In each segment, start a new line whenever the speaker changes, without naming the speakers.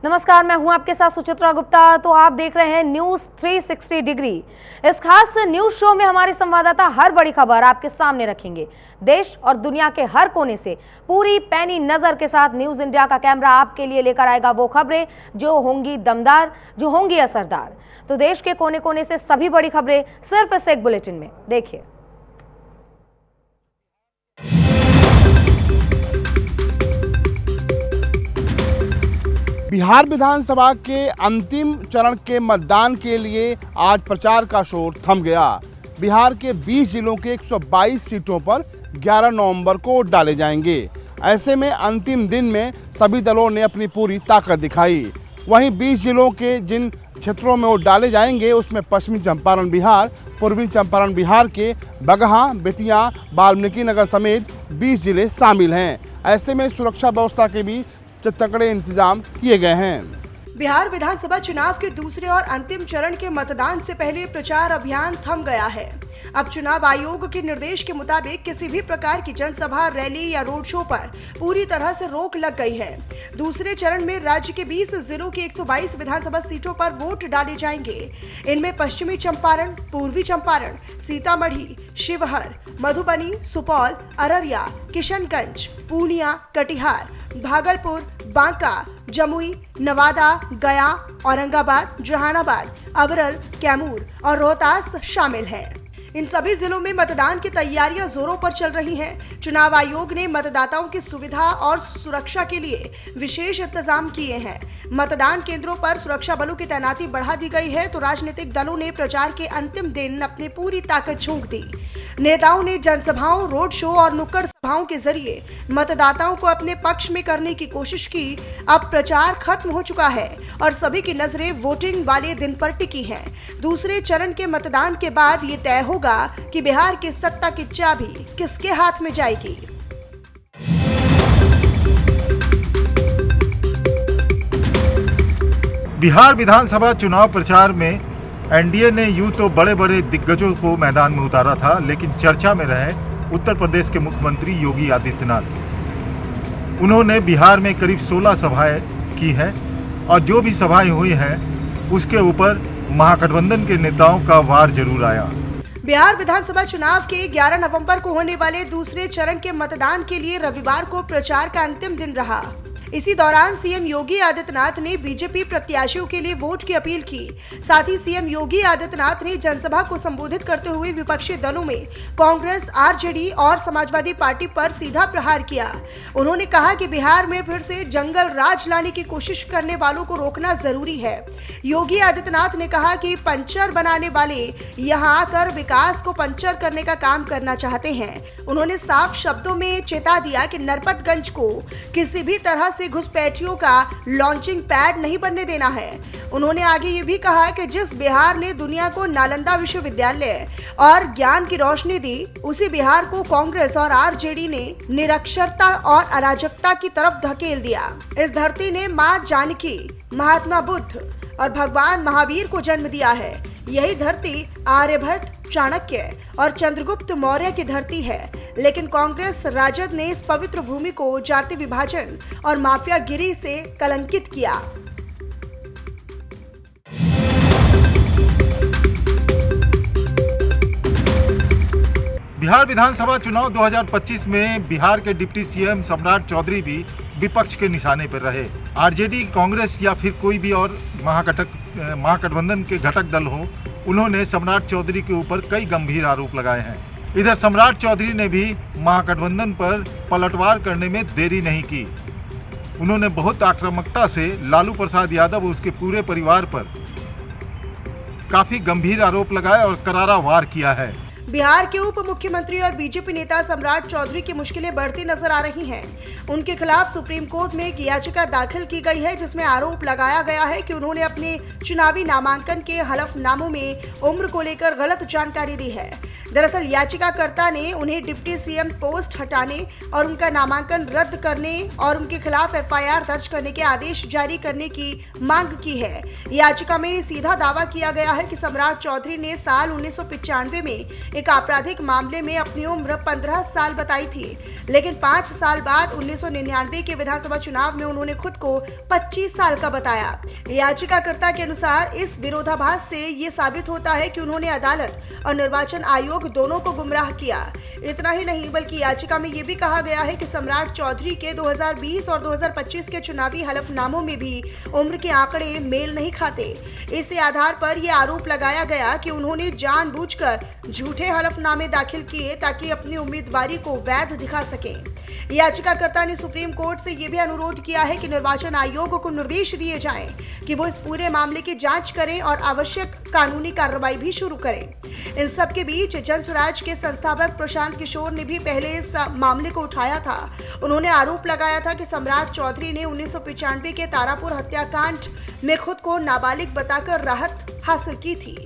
नमस्कार, मैं हूं आपके साथ सुचित्रा गुप्ता। तो आप देख रहे हैं न्यूज 360 डिग्री। इस खास न्यूज शो में हमारे संवाददाता हर बड़ी खबर आपके सामने रखेंगे। देश और दुनिया के हर कोने से पूरी पैनी नजर के साथ न्यूज इंडिया का कैमरा आपके लिए लेकर आएगा वो खबरें जो होंगी दमदार, जो होंगी असरदार। तो देश के कोने कोने से सभी बड़ी खबरें सिर्फ इस एक बुलेटिन में देखिए।
बिहार विधानसभा के अंतिम चरण के मतदान के लिए आज प्रचार का शोर थम गया। बिहार के 20 जिलों के 122 सीटों पर 11 नवंबर को वोट डाले जाएंगे। ऐसे में अंतिम दिन में सभी दलों ने अपनी पूरी ताकत दिखाई। वहीं 20 जिलों के जिन क्षेत्रों में वोट डाले जाएंगे उसमें पश्चिमी चंपारण बिहार, पूर्वी चंपारण बिहार के बगहा, बेतिया, वाल्मीकि नगर समेत 20 जिले शामिल हैं। ऐसे में सुरक्षा व्यवस्था के भी तगड़े इंतजाम किए गए हैं।
बिहार विधानसभा चुनाव के दूसरे और अंतिम चरण के मतदान से पहले प्रचार अभियान थम गया है। अब चुनाव आयोग के निर्देश के मुताबिक किसी भी प्रकार की जनसभा, रैली या रोड शो पर पूरी तरह से रोक लग गई है। दूसरे चरण में राज्य के 20 जिलों की 122 विधानसभा सीटों पर वोट डाले जाएंगे। इनमें पश्चिमी चंपारण, पूर्वी चंपारण, सीतामढ़ी, शिवहर, मधुबनी, सुपौल, अररिया, किशनगंज, पूर्णिया, कटिहार, भागलपुर, बांका, जमुई, नवादा, गया, औरंगाबाद, जहानाबाद, अबरल, कैमूर और रोहतास शामिल हैं। इन सभी जिलों में मतदान की तैयारियां जोरों पर चल रही हैं। चुनाव आयोग ने मतदाताओं की सुविधा और सुरक्षा के लिए विशेष इंतजाम किए हैं। मतदान केंद्रों पर सुरक्षा बलों की तैनाती बढ़ा दी गई है तो राजनीतिक दलों ने प्रचार के अंतिम दिन अपनी पूरी ताकत झोंक दी। नेताओं ने जनसभाओं, रोड शो और नुक्कड़ सभाओं के जरिए मतदाताओं को अपने पक्ष में करने की कोशिश की। अब प्रचार खत्म हो चुका है और सभी की नजरें वोटिंग वाले दिन पर टिकी हैं। दूसरे चरण के मतदान के बाद ये तय होगा कि बिहार की सत्ता की चाबी किसके हाथ में जाएगी।
बिहार विधानसभा चुनाव प्रचार में एनडीए ने यूं तो बड़े बड़े दिग्गजों को मैदान में उतारा था, लेकिन चर्चा में रहे उत्तर प्रदेश के मुख्यमंत्री योगी आदित्यनाथ। उन्होंने बिहार में करीब 16 सभाएं की हैं और जो भी सभाएं हुई हैं उसके ऊपर महागठबंधन के नेताओं का वार जरूर आया।
बिहार विधानसभा चुनाव के 11 नवंबर को होने वाले दूसरे चरण के मतदान के लिए रविवार को प्रचार का अंतिम दिन रहा। इसी दौरान सीएम योगी आदित्यनाथ ने बीजेपी प्रत्याशियों के लिए वोट की अपील की। साथ ही सीएम योगी आदित्यनाथ ने जनसभा को संबोधित करते हुए विपक्षी दलों में कांग्रेस, आरजेडी और समाजवादी पार्टी पर सीधा प्रहार किया। उन्होंने कहा कि बिहार में फिर से जंगल राज लाने की कोशिश करने वालों को रोकना जरूरी है। योगी आदित्यनाथ ने कहा कि पंचर बनाने वाले यहां आकर विकास को पंचर करने का काम करना चाहते हैं। उन्होंने साफ शब्दों में चेता दिया कि नरपतगंज को किसी भी तरह से घुसपैठियों का लॉन्चिंग पैड नहीं बनने देना है। उन्होंने आगे ये भी कहा कि जिस बिहार ने दुनिया को नालंदा विश्वविद्यालय और ज्ञान की रोशनी दी, उसी बिहार को कांग्रेस और आरजेडी ने निरक्षरता और अराजकता की तरफ धकेल दिया। इस धरती ने मां जानकी, महात्मा बुद्ध और भगवान महावीर को जन्म दिया है। यही धरती आर्यभट्ट, चाणक्य और चंद्रगुप्त मौर्य की धरती है, लेकिन कांग्रेस राजद ने इस पवित्र भूमि को जाति विभाजन और माफियागिरी से कलंकित किया।
बिहार विधानसभा चुनाव 2025 में बिहार के डिप्टी सीएम सम्राट चौधरी भी विपक्ष के निशाने पर रहे। आरजेडी, कांग्रेस या फिर कोई भी और महागठबंधन के घटक दल हो, उन्होंने सम्राट चौधरी के ऊपर कई गंभीर आरोप लगाए हैं। इधर सम्राट चौधरी ने भी महागठबंधन पर पलटवार करने में देरी नहीं की। उन्होंने बहुत आक्रामकता से लालू प्रसाद यादव और उसके पूरे परिवार पर काफी गंभीर आरोप लगाए और करारा वार किया है।
बिहार के उप मुख्यमंत्री और बीजेपी नेता सम्राट चौधरी की मुश्किलें बढ़ती नजर आ रही हैं। उनके खिलाफ सुप्रीम कोर्ट में एक याचिका दाखिल की गई है जिसमें आरोप लगाया गया है कि उन्होंने अपने चुनावी नामांकन के हलफनामों में उम्र को लेकर गलत जानकारी दी है। दरअसल याचिकाकर्ता ने उन्हें डिप्टी सीएम पोस्ट हटाने और उनका नामांकन रद्द करने और उनके खिलाफ एफआईआर दर्ज करने के आदेश जारी करने की मांग की है। याचिका में सीधा दावा किया गया है कि सम्राट चौधरी ने साल 1995 में एक आपराधिक मामले में अपनी उम्र 15 साल बताई थी, लेकिन 5 साल बाद 1999 के विधानसभा चुनाव में उन्होंने खुद को 25 साल का बताया। याचिकाकर्ता के अनुसार इस विरोधाभास से ये साबित होता है कि उन्होंने अदालत और निर्वाचन आयोग दोनों को गुमराह किया। इतना ही नहीं बल्कि याचिका में ये भी कहा गया है कि सम्राट चौधरी के 2020 और 2025 के चुनावी हलफनामों में भी उम्र के आंकड़े मेल नहीं खाते। इसी आधार पर यह आरोप लगाया गया कि उन्होंने जानबूझकर झूठे हलफनामे दाखिल किए ताकि अपनी उम्मीदवारी को वैध दिखा सकें। याचिकाकर्ता ने सुप्रीम कोर्ट से यह भी अनुरोध किया है कि निर्वाचन आयोग को निर्देश दिए जाएं कि वो इस पूरे मामले की जांच करें और आवश्यक कानूनी कार्रवाई भी शुरू करें। इन सब के बीच जन स्वराज के संस्थापक प्रशांत किशोर ने भी पहले इस मामले को उठाया था। उन्होंने आरोप लगाया था कि सम्राट चौधरी ने 1995 के तारापुर हत्याकांड में खुद को नाबालिग बताकर राहत हासिल की थी।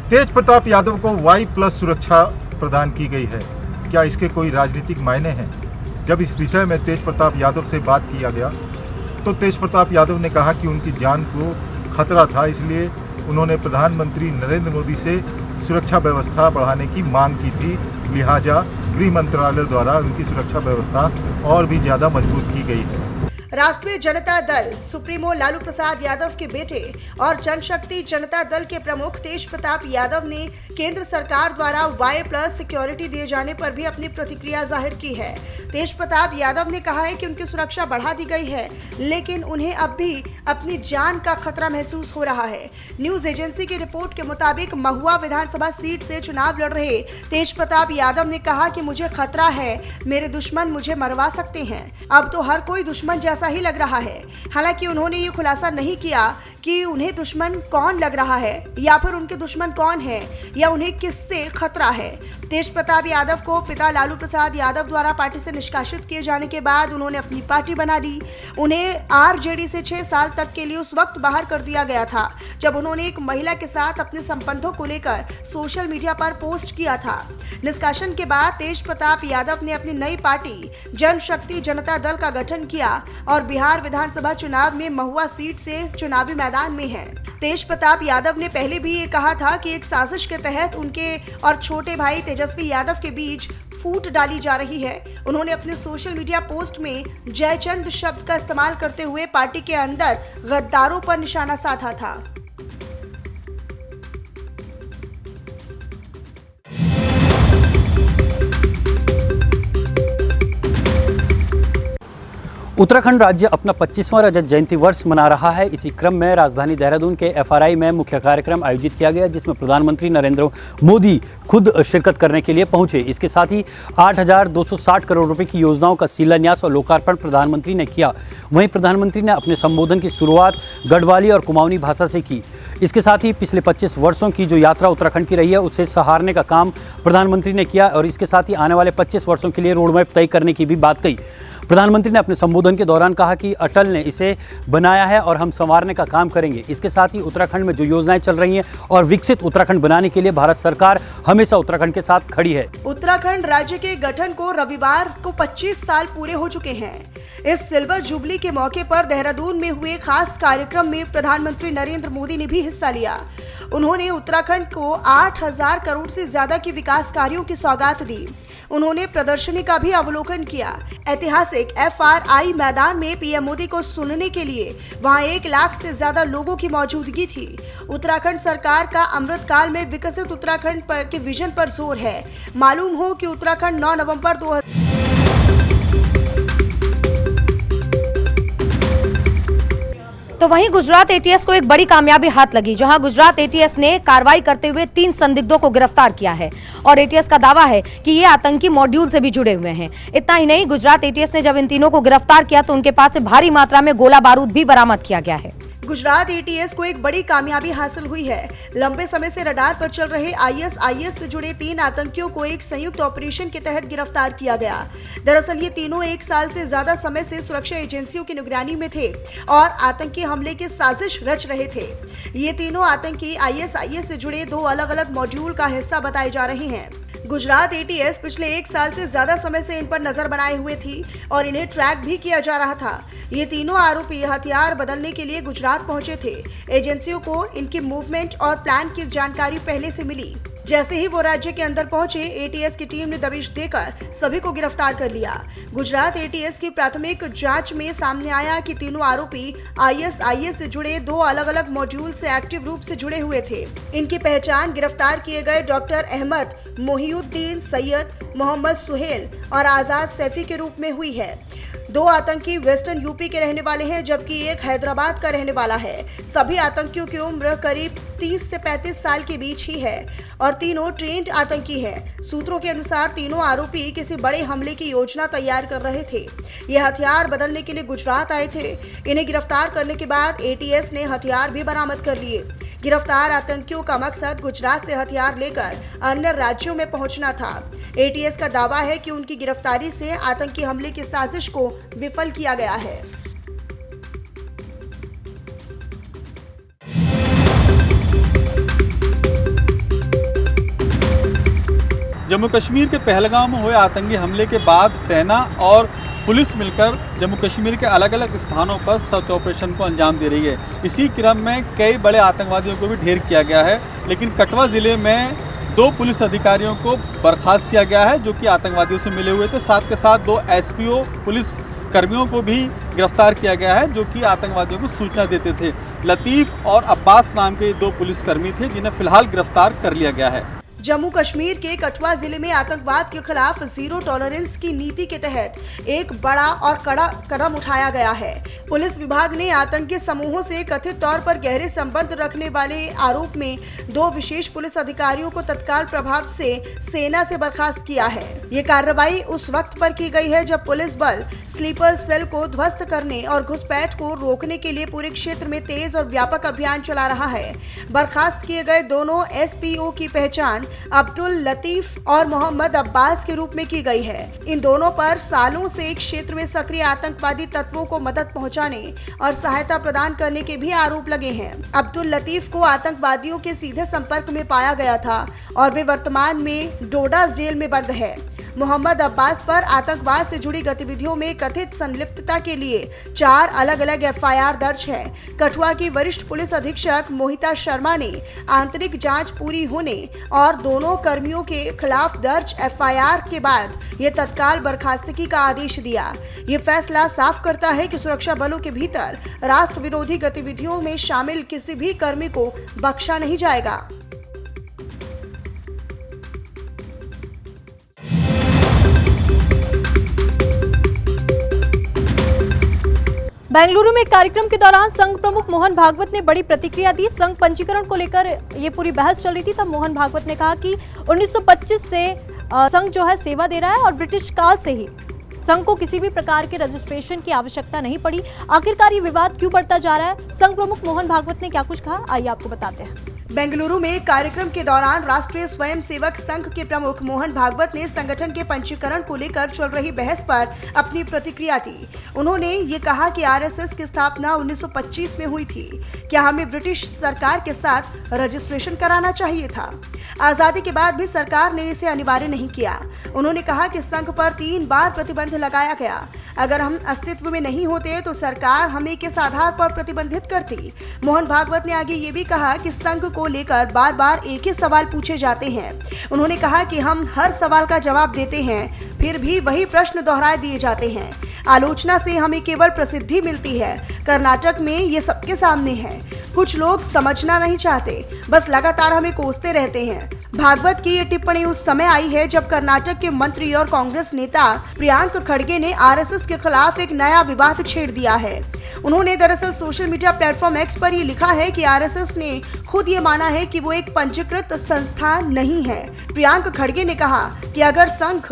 तेज प्रताप यादव को Y+ सुरक्षा प्रदान की गई है। क्या इसके कोई राजनीतिक मायने हैं? जब इस विषय में तेज प्रताप यादव से बात किया गया तो तेज प्रताप यादव ने कहा कि उनकी जान को खतरा था, इसलिए उन्होंने प्रधानमंत्री नरेंद्र मोदी से सुरक्षा व्यवस्था बढ़ाने की मांग की थी। लिहाजा गृह मंत्रालय द्वारा उनकी सुरक्षा व्यवस्था और भी ज़्यादा मजबूत की गई है।
राष्ट्रीय जनता दल सुप्रीमो लालू प्रसाद यादव के बेटे और जनशक्ति जनता दल के प्रमुख तेज प्रताप यादव ने केंद्र सरकार द्वारा Y+ सिक्योरिटी दिए जाने पर भी अपनी प्रतिक्रिया जाहिर की है। तेज प्रताप यादव ने कहा है कि उनकी सुरक्षा बढ़ा दी गई है, लेकिन उन्हें अब भी अपनी जान का खतरा महसूस हो रहा है। न्यूज एजेंसी की रिपोर्ट के मुताबिक महुआ विधानसभा सीट से चुनाव लड़ रहे तेज प्रताप यादव ने कहा कि मुझे खतरा है, मेरे दुश्मन मुझे मरवा सकते हैं। अब तो हर कोई दुश्मन जैसा ही लग रहा है। हालांकि उन्होंने ये खुलासा नहीं किया कि उन्हें दुश्मन कौन लग रहा है या फिर उनके दुश्मन कौन है या उन्हें किससे खतरा है। तेज प्रताप यादव को पिता लालू प्रसाद यादव द्वारा पार्टी से निष्कासित किए जाने के बाद उन्होंने अपनी पार्टी बना ली। उन्हें आरजेडी से 6 साल तक के लिए उस वक्त बाहर कर दिया गया था जब उन्होंने एक महिला के साथ अपने संबंधों को लेकर सोशल मीडिया पर पोस्ट किया था। निष्कासन के बाद तेज प्रताप यादव ने अपनी नई पार्टी जनशक्ति जनता दल का गठन किया और बिहार विधानसभा चुनाव में महुआ सीट से चुनावी मैदान में है। तेज प्रताप यादव ने पहले भी ये कहा था कि एक साजिश के तहत उनके और छोटे भाई तेजस्वी यादव के बीच फूट डाली जा रही है। उन्होंने अपने सोशल मीडिया पोस्ट में जयचंद शब्द का इस्तेमाल करते हुए पार्टी के अंदर गद्दारों पर निशाना साधा था।
उत्तराखंड राज्य अपना 25वां रजत जयंती वर्ष मना रहा है। इसी क्रम में राजधानी देहरादून के FRI में मुख्य कार्यक्रम आयोजित किया गया, जिसमें प्रधानमंत्री नरेंद्र मोदी खुद शिरकत करने के लिए पहुंचे। इसके साथ ही 8,260 करोड़ रुपए की योजनाओं का शिलान्यास और लोकार्पण प्रधानमंत्री ने किया। वहीं प्रधानमंत्री ने अपने संबोधन की शुरुआत गढ़वाली और कुमाऊनी भाषा से की। इसके साथ ही पिछले 25 वर्षों की जो यात्रा उत्तराखंड की रही है उसे सहारने का काम प्रधानमंत्री ने किया और इसके साथ ही आने वाले 25 वर्षों के लिए रोडमैप तय करने की भी बात कही। प्रधानमंत्री ने अपने संबोधन के दौरान कहा कि अटल ने इसे बनाया है और हम संवारने का काम करेंगे। इसके साथ ही उत्तराखंड में जो योजनाएं चल रही हैं और विकसित उत्तराखंड बनाने के लिए भारत सरकार हमेशा उत्तराखंड के साथ खड़ी है।
उत्तराखंड राज्य के गठन को रविवार को 25 साल पूरे हो चुके हैं। इस सिल्वर जुबली के मौके पर देहरादून में हुए खास कार्यक्रम में प्रधानमंत्री नरेंद्र मोदी ने भी हिस्सा लिया। उन्होंने उत्तराखंड को 8,000 करोड़ से ज्यादा की विकास कार्यों की सौगात दी। उन्होंने प्रदर्शनी का भी अवलोकन किया। ऐतिहासिक FRI मैदान में PM मोदी को सुनने के लिए वहां 1 लाख से ज्यादा लोगों की मौजूदगी थी। उत्तराखंड सरकार का अमृतकाल में विकसित उत्तराखंड के विजन पर जोर है। मालूम हो कि उत्तराखंड 9 नवंबर 2000
तो वहीं गुजरात ATS को एक बड़ी कामयाबी हाथ लगी, जहां गुजरात ATS ने कार्रवाई करते हुए 3 संदिग्धों को गिरफ्तार किया है और ATS का दावा है कि ये आतंकी मॉड्यूल से भी जुड़े हुए हैं। इतना ही नहीं, गुजरात ATS ने जब इन तीनों को गिरफ्तार किया तो उनके पास से भारी मात्रा में गोला बारूद भी बरामद किया गया है।
गुजरात एटीएस को एक बड़ी कामयाबी हासिल हुई है। लंबे समय से रडार पर चल रहे आईएसआईएस से जुड़े 3 आतंकियों को एक संयुक्त ऑपरेशन के तहत गिरफ्तार किया गया। दरअसल ये तीनों 1 साल से ज्यादा समय से सुरक्षा एजेंसियों की निगरानी में थे और आतंकी हमले की साजिश रच रहे थे। ये तीनों आतंकी आईएसआईएस से जुड़े 2 अलग-अलग मॉड्यूल का हिस्सा बताए जा रहे हैं। गुजरात एटीएस पिछले 1 साल से ज्यादा समय से इन पर नजर बनाए हुए थी और इन्हें ट्रैक भी किया जा रहा था। ये तीनों आरोपी हथियार बदलने के लिए गुजरात पहुंचे थे। एजेंसियों को इनकी मूवमेंट और प्लान की जानकारी पहले से मिली। जैसे ही वो राज्य के अंदर पहुंचे, एटीएस की टीम ने दबिश देकर सभी को गिरफ्तार कर लिया। गुजरात एटीएस की प्राथमिक जांच में सामने आया कि तीनों आरोपी आईएसआईएस से जुड़े 2 अलग-अलग मॉड्यूल से एक्टिव रूप से जुड़े हुए थे। इनकी पहचान गिरफ्तार किए गए डॉक्टर अहमद, मोहिउद्दीन सैयद, मोहम्मद सुहेल और आजाद सैफी के रूप में हुई है। 2 आतंकी वेस्टर्न यूपी के रहने वाले हैं, जबकि एक हैदराबाद का रहने वाला है। सभी आतंकियों की उम्र करीब 30 से 35 साल के बीच ही है और तीनों ट्रेंड आतंकी हैं। सूत्रों के अनुसार तीनों आरोपी किसी बड़े हमले की योजना तैयार कर रहे थे। ये हथियार बदलने के लिए गुजरात आए थे। इन्हें गिरफ्तार करने के बाद एटीएस ने हथियार भी बरामद कर लिए। गिरफ्तार आतंकियों का मकसद गुजरात से हथियार लेकर अन्य राज्यों में पहुंचना था। एटीएस का दावा है कि उनकी गिरफ्तारी से आतंकी हमले की साजिश को विफल किया गया है।
जम्मू कश्मीर के पहलगाम में हुए आतंकी हमले के बाद सेना और पुलिस मिलकर जम्मू कश्मीर के अलग अलग स्थानों पर सर्च ऑपरेशन को अंजाम दे रही है। इसी क्रम में कई बड़े आतंकवादियों को भी ढेर किया गया है, लेकिन कठुआ ज़िले में 2 पुलिस अधिकारियों को बर्खास्त किया गया है जो कि आतंकवादियों से मिले हुए थे। साथ के साथ 2 एसपीओ पुलिस कर्मियों को भी गिरफ्तार किया गया है जो कि आतंकवादियों को सूचना देते थे। लतीफ़ और अब्बास नाम के 2 पुलिसकर्मी थे जिन्हें फिलहाल गिरफ्तार कर लिया गया है।
जम्मू कश्मीर के कठुआ जिले में आतंकवाद के खिलाफ जीरो टॉलरेंस की नीति के तहत एक बड़ा और कड़ा कदम उठाया गया है। पुलिस विभाग ने आतंकी समूहों से कथित तौर पर गहरे संबंध रखने वाले आरोप में 2 विशेष पुलिस अधिकारियों को तत्काल प्रभाव से सेना से बर्खास्त किया है। ये कार्रवाई उस वक्त पर की गई है जब पुलिस बल स्लीपर सेल को ध्वस्त करने और घुसपैठ को रोकने के लिए पूरे क्षेत्र में तेज और व्यापक अभियान चला रहा है। बर्खास्त किए गए दोनों एसपीओ की पहचान अब्दुल लतीफ और मोहम्मद अब्बास के रूप में की गई है। इन दोनों पर सालों से क्षेत्र में सक्रिय आतंकवादी तत्वों को मदद पहुंचाने और सहायता प्रदान करने के भी आरोप लगे हैं। अब्दुल लतीफ को आतंकवादियों के सीधे संपर्क में पाया गया था और वे वर्तमान में डोडा जेल में बंद है। मोहम्मद अब्बास पर आतंकवाद से जुड़ी गतिविधियों में कथित संलिप्तता के लिए 4 अलग-अलग एफआईआर दर्ज है। कठुआ की वरिष्ठ पुलिस अधीक्षक मोहिता शर्मा ने आंतरिक जांच पूरी होने और दोनों कर्मियों के खिलाफ दर्ज एफआईआर के बाद ये तत्काल बर्खास्तगी का आदेश दिया। ये फैसला साफ करता है कि सुरक्षा बलों के भीतर राष्ट्र विरोधी गतिविधियों में शामिल किसी भी कर्मी को बख्शा नहीं जाएगा।
बेंगलुरु में एक कार्यक्रम के दौरान संघ प्रमुख मोहन भागवत ने बड़ी प्रतिक्रिया दी। संघ पंजीकरण को लेकर ये पूरी बहस चल रही थी, तब मोहन भागवत ने कहा कि 1925 से संघ जो है सेवा दे रहा है और ब्रिटिश काल से ही संघ को किसी भी प्रकार के रजिस्ट्रेशन की आवश्यकता नहीं पड़ी। आखिरकार ये विवाद क्यों बढ़ता जा रहा है? संघ प्रमुख मोहन भागवत ने क्या कुछ कहा, आइए आपको बताते हैं।
बेंगलुरु में कार्यक्रम के दौरान राष्ट्रीय स्वयंसेवक संघ के प्रमुख मोहन भागवत ने संगठन के पंजीकरण को लेकर चल रही बहस पर अपनी प्रतिक्रिया दी। उन्होंने ये कहा कि आरएसएस की स्थापना 1925 में हुई थी। क्या हमें ब्रिटिश सरकार के साथ रजिस्ट्रेशन कराना चाहिए था? आजादी के बाद भी सरकार ने इसे अनिवार्य नहीं किया। उन्होंने कहा कि संघ पर 3 बार प्रतिबंध लगाया गया। अगर हम अस्तित्व में नहीं होते तो सरकार हमें किस आधार पर प्रतिबंधित करती? मोहन भागवत ने आगे ये भी कहा कि संघ को लेकर बार बार एक ही सवाल पूछे जाते हैं। उन्होंने कहा कि हम हर सवाल का जवाब देते हैं, फिर भी वही प्रश्न दोहराए दिए जाते हैं। आलोचना से हमें केवल प्रसिद्धि मिलती है। कर्नाटक में ये सबके सामने है। कुछ लोग समझना नहीं चाहते, बस लगातार हमें कोसते रहते हैं। भागवत की ये टिप्पणी उस समय आई है जब कर्नाटक के मंत्री और कांग्रेस नेता प्रियांक खड़गे ने आरएसएस के खिलाफ एक नया विवाद छेड़ दिया है। उन्होंने दरअसल सोशल मीडिया प्लेटफॉर्म एक्स पर ये लिखा है कि आरएसएस ने खुद ये माना है कि वो एक पंजीकृत संस्था नहीं है। प्रियांक खड़गे ने कहा कि अगर संघ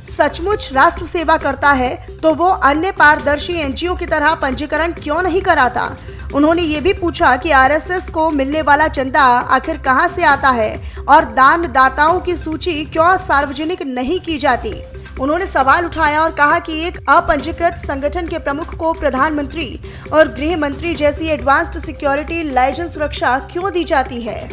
सचमुच राष्ट्र सेवा करता है तो वो अन्य पारदर्शी एनजीओ की तरह पंजीकरण क्यों नहीं कराता। उन्होंने ये भी पूछा कि आरएसएस को मिलने वाला चंदा आखिर कहां से आता है और दानदाताओं की सूची क्यों सार्वजनिक नहीं की जाती। उन्होंने सवाल उठाया और कहा कि एक अपंजीकृत संगठन के प्रमुख को प्रधानमंत्री और गृह मंत्री जैसी एडवांस्ड सिक्योरिटी लाइसेंस सुरक्षा क्यों दी जाती है।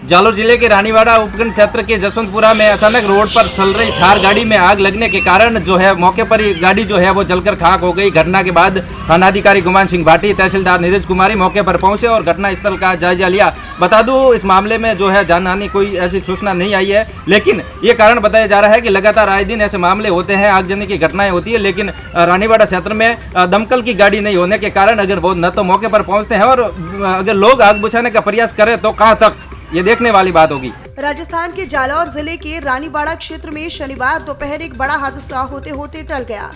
जालोर जिले के रानीवाड़ा उपखंड क्षेत्र के जसवंतपुरा में अचानक रोड पर चल रही थार गाड़ी में आग लगने के कारण जो है मौके पर ही गाड़ी जो है वो जलकर खाक हो गई। घटना के बाद थानाधिकारी गुमान सिंह भाटी, तहसीलदार नीरज कुमारी मौके पर पहुंचे और घटना स्थल का जायजा लिया। बता दूं इस मामले में जो है जानहानि कोई ऐसी सूचना नहीं आई है, लेकिन ये कारण बताया जा रहा है कि लगातार आए दिन ऐसे मामले होते हैं, आगजनी की घटनाएं होती है, लेकिन रानीवाड़ा क्षेत्र में दमकल की गाड़ी नहीं होने के कारण अगर वो न तो मौके पर पहुंचते हैं और अगर लोग आग बुझाने का प्रयास करें तो कहां तक, ये देखने वाली बात होगी।
राजस्थान के जालौर जिले के रानीवाड़ा क्षेत्र में शनिवार दोपहर एक बड़ा हादसा होते होते टल गया।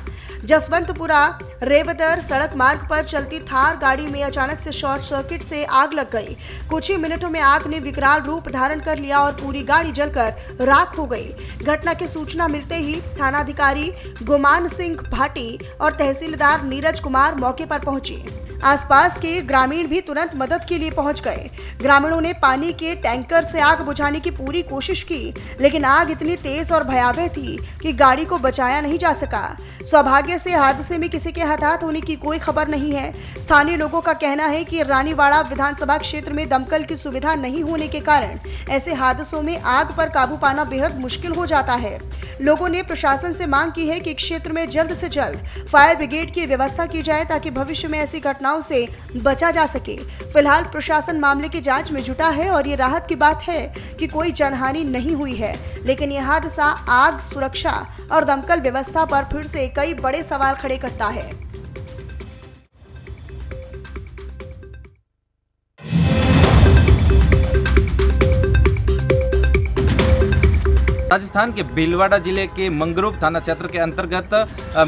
जसवंतपुरा रेवदर सड़क मार्ग पर चलती थार गाड़ी में अचानक से शॉर्ट सर्किट से आग लग गई। कुछ ही मिनटों में आग ने विकराल रूप धारण कर लिया और पूरी गाड़ी जलकर राख हो गई। घटना की सूचना मिलते ही थानाधिकारी गुमान सिंह भाटी और तहसीलदार नीरज कुमार मौके पर पहुंचे। आसपास के ग्रामीण भी तुरंत मदद के लिए पहुंच गए। ग्रामीणों ने पानी के टैंकर से आग बुझाने की पूरी कोशिश की, लेकिन आग इतनी तेज और भयावह थी कि गाड़ी को बचाया नहीं जा सका। सौभाग्य से हादसे में किसी के हताहत होने की कोई खबर नहीं है। स्थानीय लोगों का कहना है कि रानीवाड़ा विधानसभा क्षेत्र में दमकल की सुविधा नहीं होने के कारण ऐसे हादसों में आग पर काबू पाना बेहद मुश्किल हो जाता है। लोगों ने प्रशासन से मांग की है कि क्षेत्र में जल्द से जल्द फायर ब्रिगेड की व्यवस्था की जाए ताकि भविष्य में ऐसी घटनाओं से बचा जा सके। फिलहाल प्रशासन मामले की जांच में जुटा है और ये राहत की बात है कि कोई जनहानि नहीं हुई है, लेकिन यह हादसा आग सुरक्षा और दमकल व्यवस्था पर फिर से कई बड़े सवाल खड़े करता है।
राजस्थान के भीलवाड़ा जिले के मंगरूप थाना क्षेत्र के अंतर्गत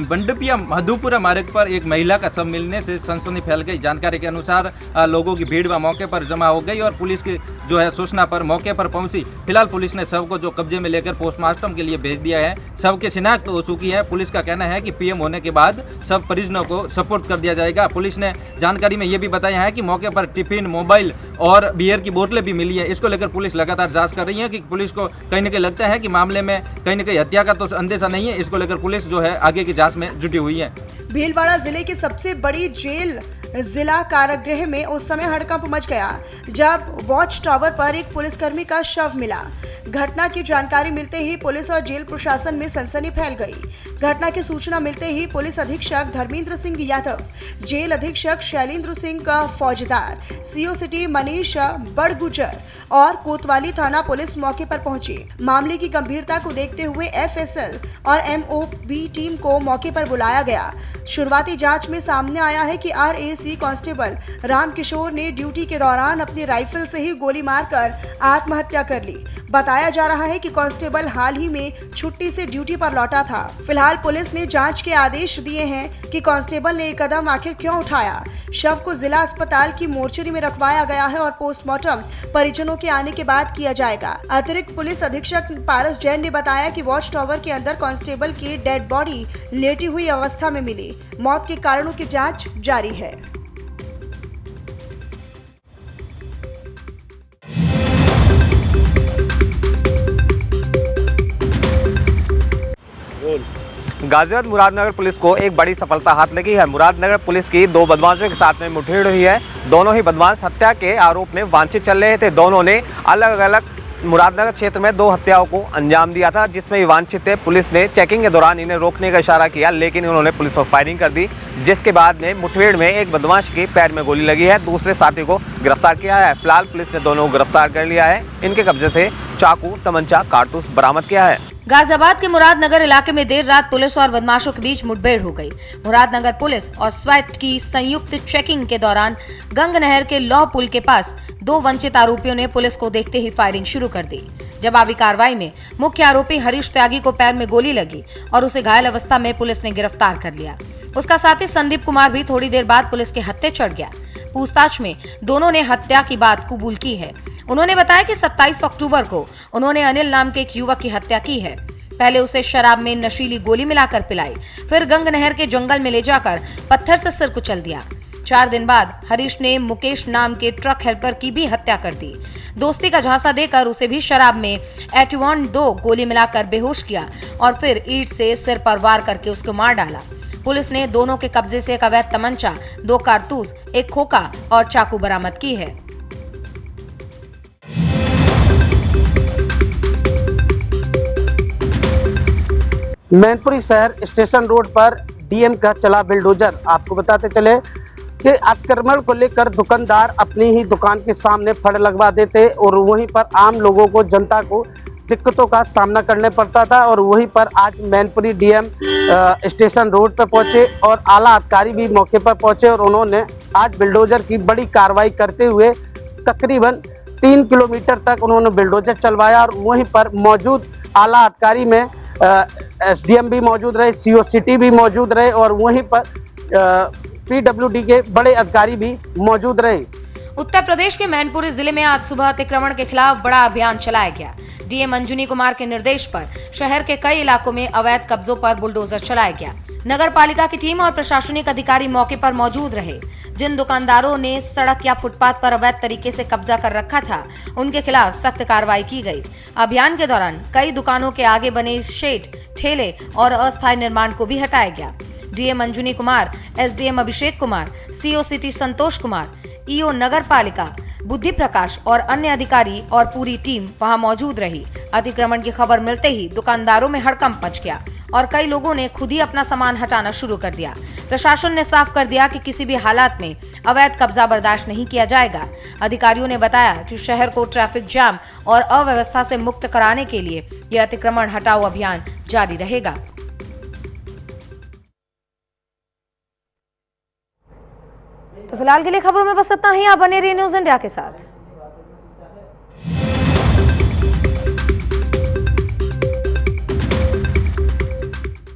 मंडपिया मधुपुरा मार्ग पर एक महिला का शव मिलने से सनसनी फैल गई। जानकारी के अनुसार लोगों की भीड़ मौके पर जमा हो गई और पुलिस की जो है सूचना पर मौके पर पहुंची। फिलहाल पुलिस ने शव को जो कब्जे में लेकर पोस्टमार्टम के लिए भेज दिया है। शव की शिनाख्त हो चुकी है। पुलिस का कहना है कि पीएम होने के बाद शव परिजनों को सपोर्ट कर दिया जाएगा। पुलिस ने जानकारी में ये भी बताया है कि मौके पर टिफिन, मोबाइल और बियर की बोतलें भी मिली है। इसको लेकर पुलिस लगातार जांच कर रही है कि पुलिस को कहीं न कहीं लगता है कि मामले में कहीं न कहीं हत्या का तो अंदेशा नहीं है। इसको लेकर पुलिस जो है आगे की जांच में जुटी हुई है।
भीलवाड़ा जिले की सबसे बड़ी जेल जिला कारागृह में उस समय हड़कंप मच गया जब वॉच टावर पर एक पुलिसकर्मी का शव मिला। घटना की जानकारी मिलते ही पुलिस और जेल प्रशासन में सनसनी फैल गई। घटना की सूचना मिलते ही पुलिस अधीक्षक धर्मेंद्र सिंह यादव, जेल अधीक्षक शैलेंद्र सिंह का फौजदार, सीओ सिटी मनीष बड़गुजर और कोतवाली थाना पुलिस मौके पर पहुंचे। मामले की गंभीरता को देखते हुए एफएसएल और एमओबी टीम को मौके पर बुलाया गया। शुरुआती जांच में सामने आया है कि आरएसी कांस्टेबल रामकिशोर ने ड्यूटी के दौरान अपनी राइफल से ही गोली मारकर आत्महत्या कर ली। बताया जा रहा है कि कांस्टेबल हाल ही में छुट्टी से ड्यूटी पर लौटा था। फिलहाल पुलिस ने जांच के आदेश दिए हैं कि कांस्टेबल ने ये कदम आखिर क्यों उठाया। शव को जिला अस्पताल की मोर्चरी में रखवाया गया है और पोस्टमार्टम परिजनों के आने के बाद किया जाएगा। अतिरिक्त पुलिस अधीक्षक पारस जैन ने बताया कि वॉच टावर के अंदर कांस्टेबल की डेड बॉडी लेटी हुई अवस्था में मिली। मौत के कारणों की जांच जारी है।
गाजियाबाद मुरादनगर पुलिस को एक बड़ी सफलता हाथ लगी है। मुरादनगर पुलिस की दो बदमाशों के साथ में मुठभेड़ हुई है। दोनों ही बदमाश हत्या के आरोप में वांछित चल रहे थे। दोनों ने अलग अलग मुरादनगर क्षेत्र में 2 हत्याओं को अंजाम दिया था, जिसमें ये वांछित थे। पुलिस ने चेकिंग के दौरान इन्हें रोकने का इशारा किया, लेकिन उन्होंने पुलिस पर फायरिंग कर दी, जिसके बाद में मुठभेड़ में एक बदमाश के पैर में गोली लगी है। दूसरे साथी को गिरफ्तार किया है। फिलहाल पुलिस ने दोनों को गिरफ्तार कर लिया है। इनके कब्जे से चाकू, तमंचा, कारतूस बरामद किया है।
गाजियाबाद के मुरादनगर इलाके में देर रात पुलिस और बदमाशों के बीच मुठभेड़ हो गई। मुरादनगर पुलिस और स्वैट की संयुक्त चेकिंग के दौरान गंग नहर के लौह पुल के पास 2 वंचित आरोपियों ने पुलिस को देखते ही फायरिंग शुरू कर दी। जवाबी कार्रवाई में मुख्य आरोपी हरीश त्यागी को पैर में गोली लगी और उसे घायल अवस्था में पुलिस ने गिरफ्तार कर लिया। उसका साथी संदीप कुमार भी थोड़ी देर बाद पुलिस के हत्थे चढ़ गया। पूछताछ में दोनों ने हत्या की बात कबूल की है। उन्होंने बताया कि 27 अक्टूबर को उन्होंने अनिल नाम के एक युवक की हत्या की है। पहले उसे शराब में नशीली गोली मिलाकर पिलाई, फिर गंग नहर के जंगल में ले जाकर पत्थर से सिर कुचल दिया। 4 दिन बाद हरीश ने मुकेश नाम के ट्रक हेल्पर की भी हत्या कर दी। दोस्ती का झांसा देकर उसे भी शराब में एटिवन 2 गोली मिलाकर बेहोश किया और फिर ईंट से सिर पर वार करके उसको मार डाला। पुलिस ने दोनों के कब्जे से एक अवैध तमंचा, 2 कारतूस, एक खोखा और चाकू बरामद की है।
मैनपुरी शहर स्टेशन रोड पर डीएम का चला बुलडोजर। आपको बताते चले कि अतिक्रमण को लेकर दुकानदार अपनी ही दुकान के सामने फड़ लगवा देते और वहीं पर आम लोगों को, जनता को दिक्कतों का सामना करने पड़ता था। और वहीं पर आज मैनपुरी डीएम स्टेशन रोड पर पहुंचे और आला अधिकारी भी मौके पर पहुंचे और उन्होंने आज बुलडोजर की बड़ी कार्रवाई करते हुए तकरीबन 3 किलोमीटर तक उन्होंने बुलडोजर चलवाया। और वहीं पर मौजूद आला अधिकारी में एसडीएम भी मौजूद रहे, सीओ सिटी भी मौजूद रहे और वहीं पर पीडब्ल्यूडी के बड़े अधिकारी भी मौजूद रहे।
उत्तर प्रदेश के मैनपुरी जिले में आज सुबह अतिक्रमण के खिलाफ बड़ा अभियान चलाया गया। डीएम अंजुनी कुमार के निर्देश पर शहर के कई इलाकों में अवैध कब्जों पर बुलडोजर चलाया गया। नगर पालिका की टीम और प्रशासनिक अधिकारी मौके पर मौजूद रहे। जिन दुकानदारों ने सड़क या फुटपाथ पर अवैध तरीके से कब्जा कर रखा था, उनके खिलाफ सख्त कार्रवाई की गई। अभियान के दौरान कई दुकानों के आगे बने शेड, ठेले और अस्थायी निर्माण को भी हटाया गया। DM अंजुनी Kumar, SDM Abhishek Kumar, CO city Santosh Kumar, EO नगर पालिका बुद्धि प्रकाश और अन्य अधिकारी और पूरी टीम वहां मौजूद रही। अतिक्रमण की खबर मिलते ही दुकानदारों में हड़कंप मच गया और कई लोगों ने खुद ही अपना सामान हटाना शुरू कर दिया। प्रशासन ने साफ कर दिया कि किसी भी हालात में अवैध कब्जा बर्दाश्त नहीं किया जाएगा। अधिकारियों ने बताया कि शहर को ट्रैफिक जाम और अव्यवस्था से मुक्त कराने के लिए यह अतिक्रमण हटाओ अभियान जारी रहेगा। तो फिलहाल के लिए खबरों में बस इतना ही। आप बने रहिए न्यूज़ इंडिया के साथ।